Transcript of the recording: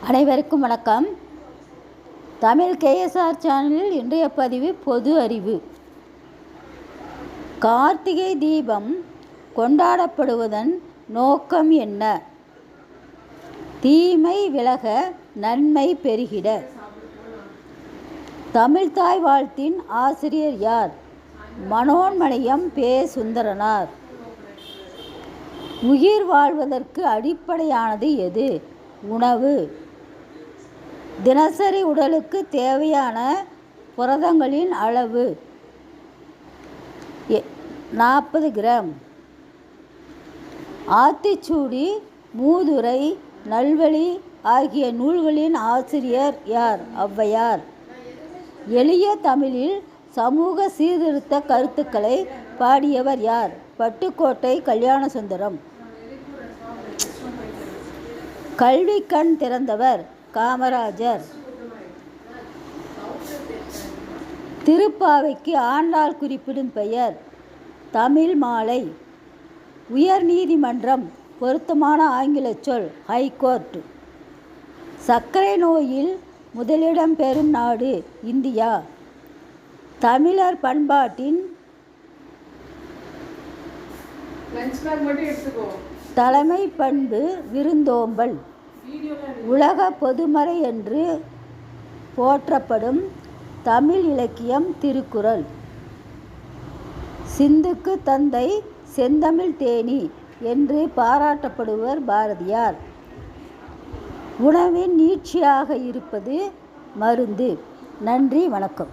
அனைவருக்கும் வணக்கம். தமிழ் கேஎஸ்ஆர் சேனலில் இன்றைய பதிவு பொது அறிவு. கார்த்திகை தீபம் கொண்டாடப்படுவதன் நோக்கம் என்ன? தீமை விலக, நன்மை பெருகிட. தமிழ்த்தாய் வாழ்த்தின் ஆசிரியர் யார்? மனோன்மணியம் பே. சுந்தரனார். உயிர் வாழ்வதற்கு அடிப்படையானது எது? உணவு. தினசரி உடலுக்கு தேவையான புரதங்களின் அளவு 40 கிராம். ஆத்திச்சூடி, மூதுரை, நல்வழி ஆகிய நூல்களின் ஆசிரியர் யார்? ஔவையார். எளிய தமிழில் சமூக சீர்திருத்த கருத்துக்களை பாடியவர் யார்? பட்டுக்கோட்டை கல்யாணசுந்தரம். கல்வி கண் திறந்தவர் காமராஜர். திருப்பாவைக்கு ஆண்டாள் குறிப்பிடும் பெயர் தமிழ் மாலை. உயர் நீதிமன்றம் பொருத்தமான ஆங்கில சொல் ஹைகோர்ட். சர்க்கரை நோயில் முதலிடம் பெறும் நாடு இந்தியா. தமிழர் பண்பாட்டின் தலைமை பண்பு விருந்தோம்பல். உலக பொதுமறை என்று போற்றப்படும் தமிழ் இலக்கியம் திருக்குறள். சிந்துக்கு தந்தை செந்தமிழ் தேனி என்று பாராட்டப்படுவர் பாரதியார். உணவின் நீட்சியாக இருப்பது மருந்து. நன்றி, வணக்கம்.